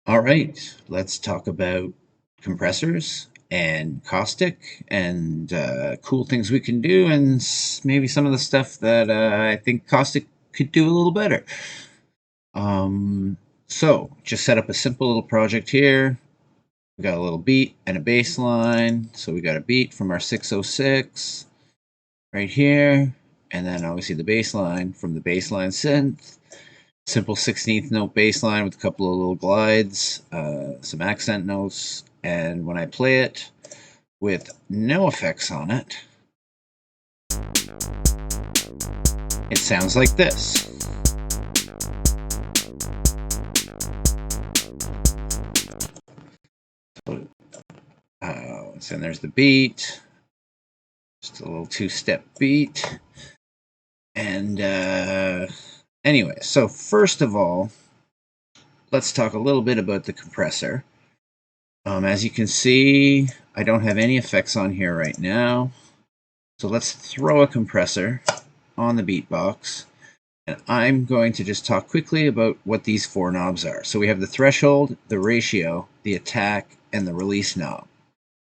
All right, let's talk about compressors and caustic and cool things we can do, and maybe some of the stuff that I think caustic could do a little better. So just set up a simple little project here. We got a little beat and a bass line. So we got a beat from our 606 right here, and then obviously the bass line from the bass line synth. Simple 16th note bass line with a couple of little glides, some accent notes, and when I play it with no effects on it, it sounds like this. So there's the beat, just a little two-step beat, and anyway, so first of all, let's talk a little bit about the compressor. As you can see, I don't have any effects on here right now. So let's throw a compressor on the beatbox. And I'm going to just talk quickly about what these four knobs are. So we have the threshold, the ratio, the attack, and the release knob.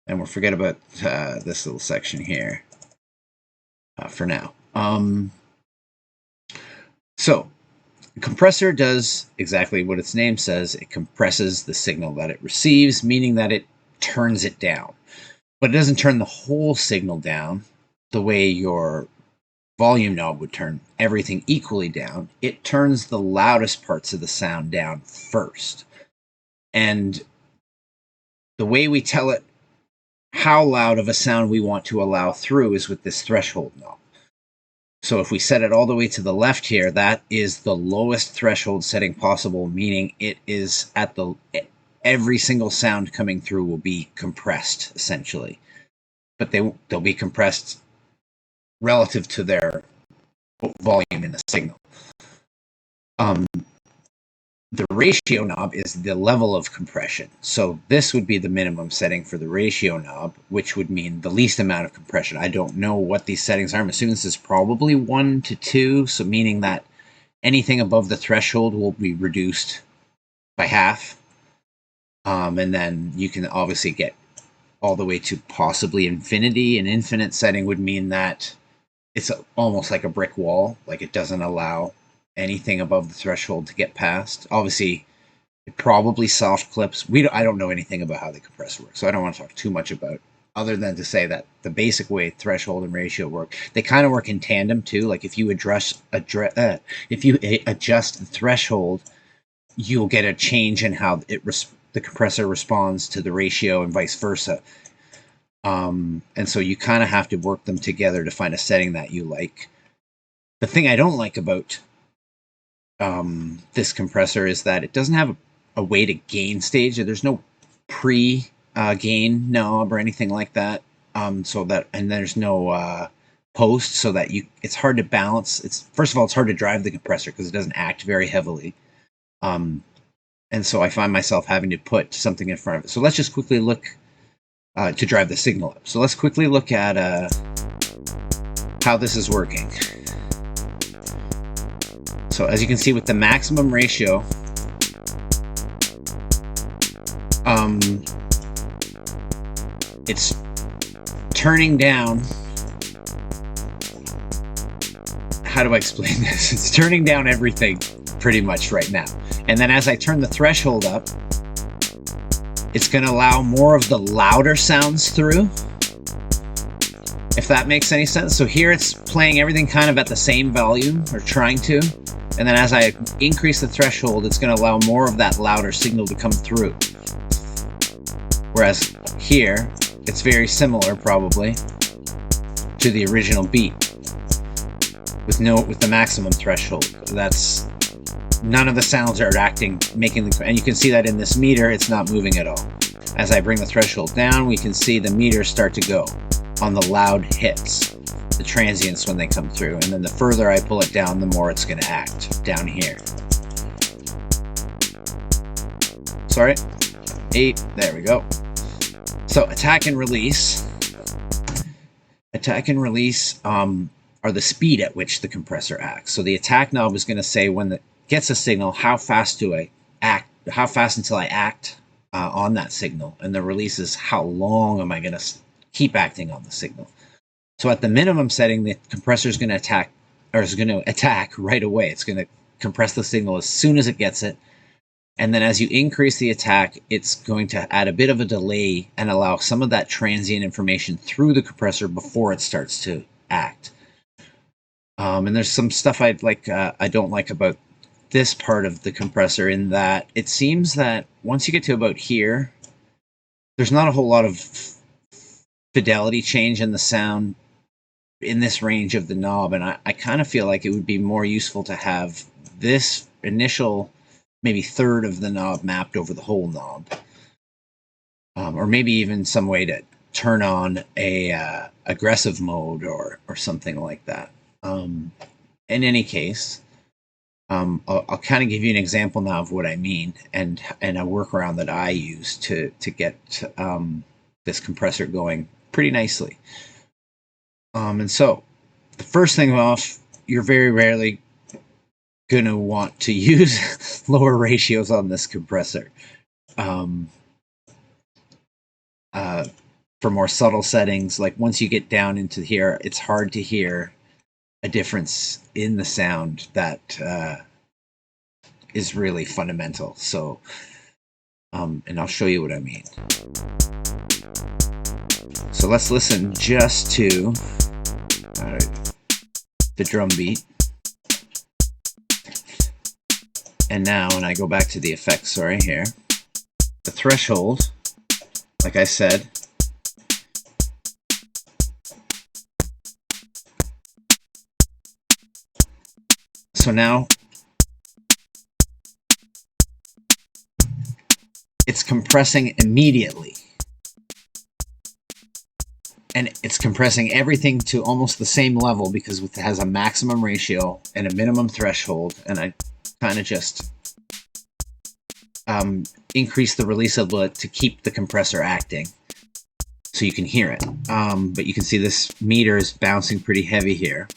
And we'll forget about this little section here for now. So the compressor does exactly what its name says. It compresses the signal that it receives, meaning that it turns it down. But it doesn't turn the whole signal down the way your volume knob would turn everything equally down. It turns the loudest parts of the sound down first. And the way we tell it how loud of a sound we want to allow through is with this threshold knob. So if we set it all the way to the left here, that is the lowest threshold setting possible, meaning it is at the every single sound coming through will be compressed essentially, but they'll be compressed relative to their volume in the signal. The ratio knob is the level of compression. So this would be the minimum setting for the ratio knob, which would mean the least amount of compression. I don't know what these settings are. I'm assuming this is probably 1 to 2, so meaning that anything above the threshold will be reduced by half. And then you can obviously get all the way to possibly infinity. An infinite setting would mean that it's almost like a brick wall, like it doesn't allow anything above the threshold to get past. Obviously, it probably soft clips. I don't know anything about how the compressor works, so I don't want to talk too much about it, other than to say that the basic way threshold and ratio work, they kind of work in tandem too. Like if you adjust the threshold, you'll get a change in how the compressor responds to the ratio and vice versa. And so you kind of have to work them together to find a setting that you like. The thing I don't like about this compressor is that it doesn't have a way to gain stage. There's no pre-gain knob or anything like that. And there's no post, so that it's hard to balance. First of all, it's hard to drive the compressor because it doesn't act very heavily. And so I find myself having to put something in front of it. So let's just quickly look to drive the signal up. So let's quickly look at how this is working. So as you can see with the maximum ratio, it's turning down. How do I explain this? It's turning down everything pretty much right now. And then as I turn the threshold up, it's going to allow more of the louder sounds through, if that makes any sense. So here it's playing everything kind of at the same volume, or trying to. And then as I increase the threshold, it's going to allow more of that louder signal to come through. Whereas here, it's very similar probably to the original beat with the maximum threshold. That's none of the sounds are and you can see that in this meter, it's not moving at all. As I bring the threshold down, we can see the meters start to go on the loud hits, the transients when they come through, and then the further I pull it down, the more it's going to act down here. Sorry, 8, there we go. So attack and release. Attack and release are the speed at which the compressor acts. So the attack knob is going to say when it gets a signal, how fast do I how fast until I act on that signal, and the release is how long am I going to keep acting on the signal. So at the minimum setting, the compressor is going to attack right away. It's going to compress the signal as soon as it gets it. And then as you increase the attack, it's going to add a bit of a delay and allow some of that transient information through the compressor before it starts to act. And there's some stuff I don't like about this part of the compressor, in that it seems that once you get to about here, there's not a whole lot of fidelity change in the sound in this range of the knob. And I kind of feel like it would be more useful to have this initial maybe third of the knob mapped over the whole knob, or maybe even some way to turn on a aggressive mode or something like that. In any case, I'll kind of give you an example now of what I mean, and a workaround that I use to get this compressor going pretty nicely. And so the first thing off, you're very rarely going to want to use lower ratios on this compressor. For more subtle settings, like once you get down into here, it's hard to hear a difference in the sound that is really fundamental. So, and I'll show you what I mean. So let's listen just to the drum beat. And now when I go back to the effects, sorry, here, the threshold, like I said, so now it's compressing immediately. And it's compressing everything to almost the same level because it has a maximum ratio and a minimum threshold. And I kind of just increase the release a bit to keep the compressor acting so you can hear it. But you can see this meter is bouncing pretty heavy here.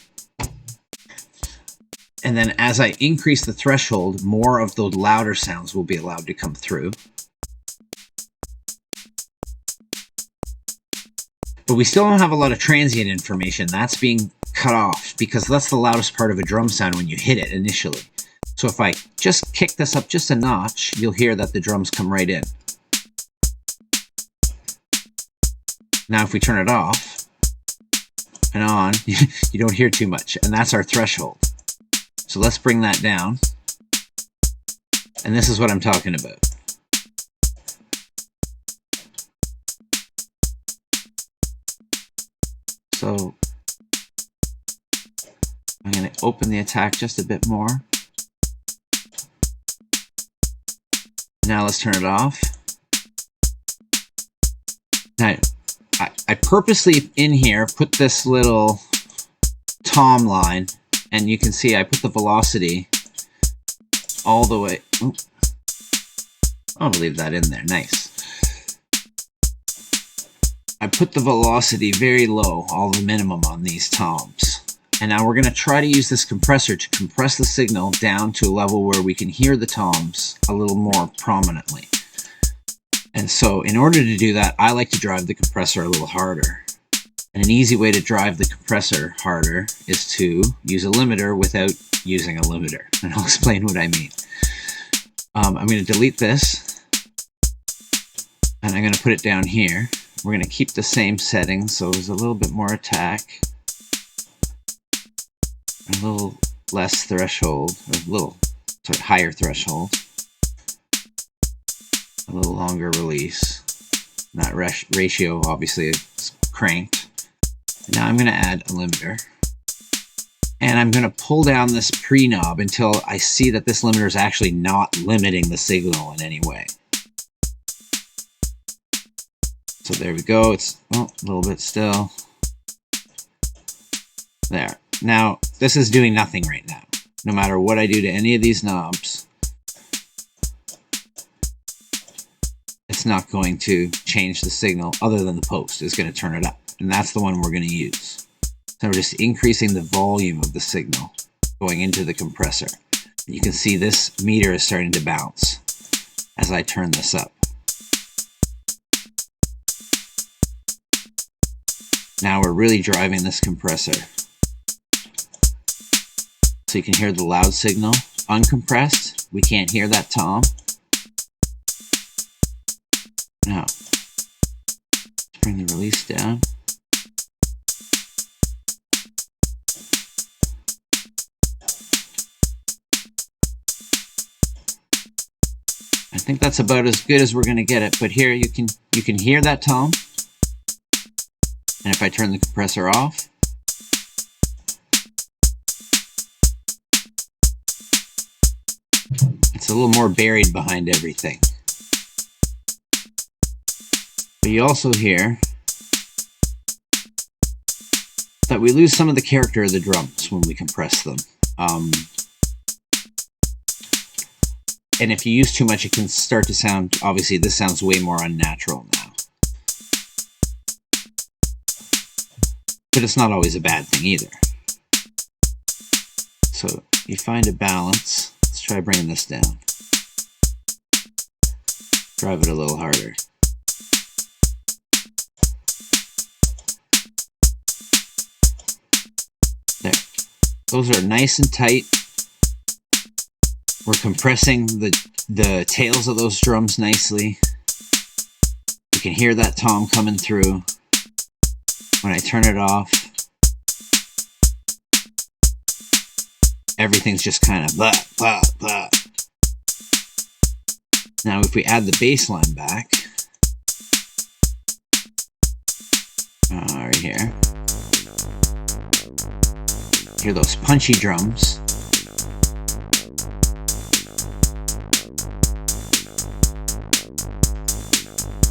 And then as I increase the threshold, more of those louder sounds will be allowed to come through. But we still don't have a lot of transient information. That's being cut off because that's the loudest part of a drum sound when you hit it initially. So if I just kick this up just a notch, you'll hear that the drums come right in. Now if we turn it off and on, you don't hear too much, and that's our threshold. So let's bring that down. And this is what I'm talking about. So I'm going to open the attack just a bit more. Now let's turn it off. Now, I purposely in here put this little tom line, and you can see I put the velocity all the way. Oh, I'll leave that in there. Nice. I put the velocity very low, all the minimum on these toms. And now we're going to try to use this compressor to compress the signal down to a level where we can hear the toms a little more prominently. And so in order to do that, I like to drive the compressor a little harder. And an easy way to drive the compressor harder is to use a limiter without using a limiter. And I'll explain what I mean. I'm going to delete this, and I'm going to put it down here. We're going to keep the same settings, so there's a little bit more attack, a little less threshold, a little higher threshold, a little longer release. That ratio obviously is cranked. And now I'm going to add a limiter, and I'm going to pull down this pre-knob until I see that this limiter is actually not limiting the signal in any way. So there we go. It's a little bit still. There. Now, this is doing nothing right now. No matter what I do to any of these knobs, it's not going to change the signal other than the post. It's going to turn it up. And that's the one we're going to use. So we're just increasing the volume of the signal going into the compressor. You can see this meter is starting to bounce. as I turn this up. Now we're really driving this compressor. So you can hear the loud signal. Uncompressed, we can't hear that tom. Now, let's bring the release down. I think that's about as good as we're going to get it, but here you can hear that tom. And if I turn the compressor off, it's a little more buried behind everything. But you also hear that we lose some of the character of the drums when we compress them. And if you use too much, it can start to sound, obviously this sounds way more unnatural now. But it's not always a bad thing either. So you find a balance. Let's try bringing this down. Drive it a little harder. There. Those are nice and tight. We're compressing the tails of those drums nicely. You can hear that tom coming through. When I turn it off, everything's just kind of blah, blah, blah. Now if we add the bass line back, right here, hear those punchy drums.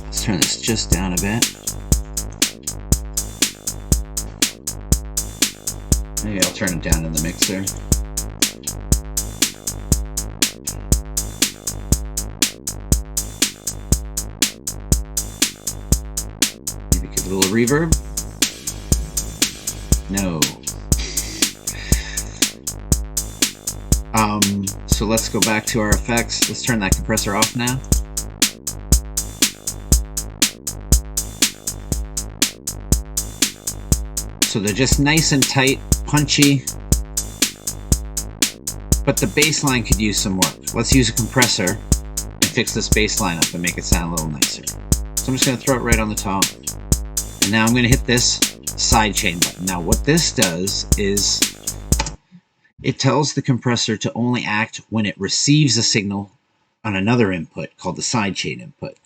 Let's turn this just down a bit. Maybe I'll turn it down in the mixer. Maybe give it a little reverb. No. So let's go back to our effects. Let's turn that compressor off now. So they're just nice and tight, punchy, but the bass line could use some work. Let's use a compressor and fix this bass line up and make it sound a little nicer. So I'm just going to throw it right on the top. And now I'm going to hit this sidechain button. Now what this does is it tells the compressor to only act when it receives a signal on another input called the sidechain input.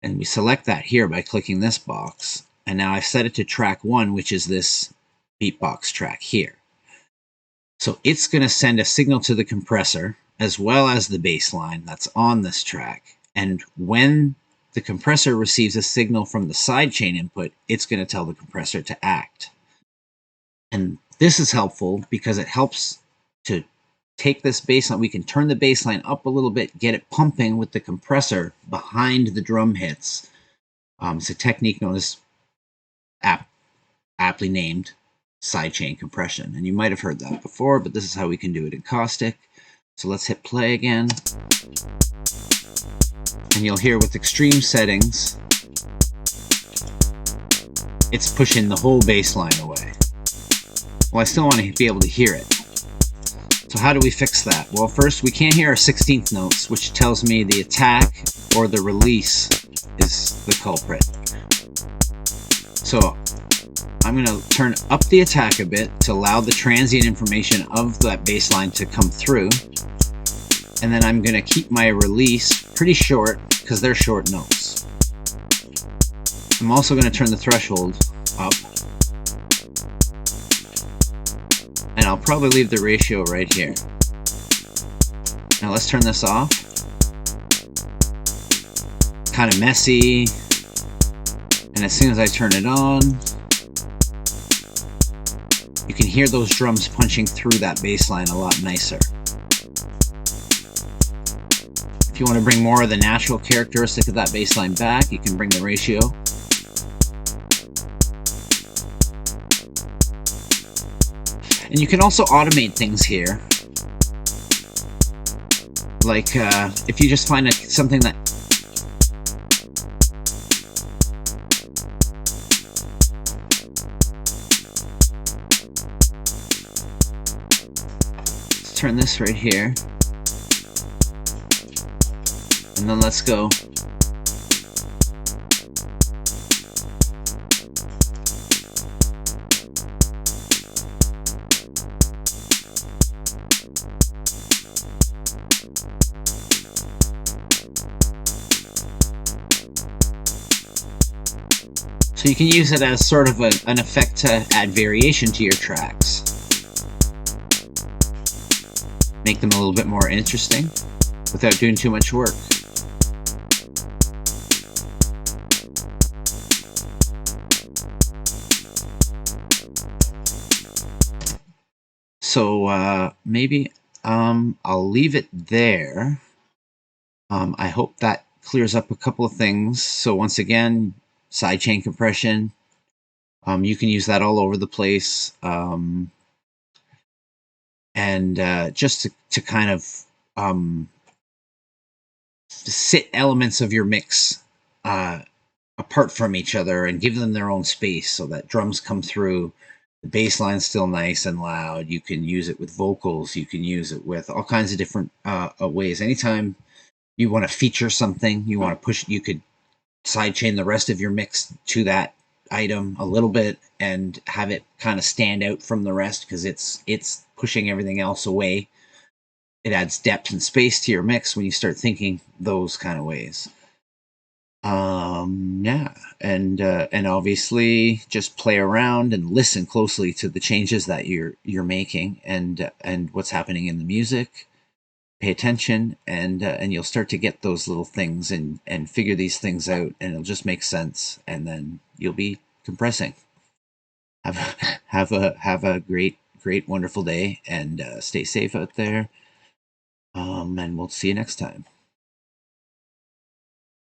And we select that here by clicking this box. And now I've set it to track 1, which is this beatbox track here. So it's going to send a signal to the compressor as well as the bass line that's on this track. And when the compressor receives a signal from the sidechain input, it's going to tell the compressor to act. And this is helpful because it helps to take this bass line. We can turn the bass line up a little bit, get it pumping with the compressor behind the drum hits. It's a technique known as aptly named sidechain compression. And you might have heard that before, but this is how we can do it in Caustic. So let's hit play again. And you'll hear with extreme settings, it's pushing the whole bass line away. Well, I still want to be able to hear it. So how do we fix that? Well, first, we can't hear our 16th notes, which tells me the attack or the release is the culprit. So I'm going to turn up the attack a bit to allow the transient information of that bass line to come through. And then I'm going to keep my release pretty short because they're short notes. I'm also going to turn the threshold up. And I'll probably leave the ratio right here. Now let's turn this off. Kind of messy. And as soon as I turn it on, you can hear those drums punching through that bass line a lot nicer. If you want to bring more of the natural characteristic of that bass line back, you can bring the ratio. And you can also automate things here. Like if you just find something that turn this right here, and then let's go. So you can use it as sort of an effect to add variation to your tracks. Make them a little bit more interesting without doing too much work. So maybe I'll leave it there. I hope that clears up a couple of things. So once again, sidechain compression. You can use that all over the place. And just to kind of sit elements of your mix apart from each other and give them their own space so that drums come through. The bass line's still nice and loud. You can use it with vocals. You can use it with all kinds of different ways. Anytime you want to feature something, you want to push, you could sidechain the rest of your mix to that item a little bit and have it kind of stand out from the rest because it's pushing everything else away. It adds depth and space to your mix when you start thinking those kind of ways. Yeah, and obviously just play around and listen closely to the changes that you're making and what's happening in the music. Pay attention, and you'll start to get those little things and figure these things out, and it'll just make sense, and then you'll be compressing. Have a great wonderful day, and stay safe out there. And we'll see you next time.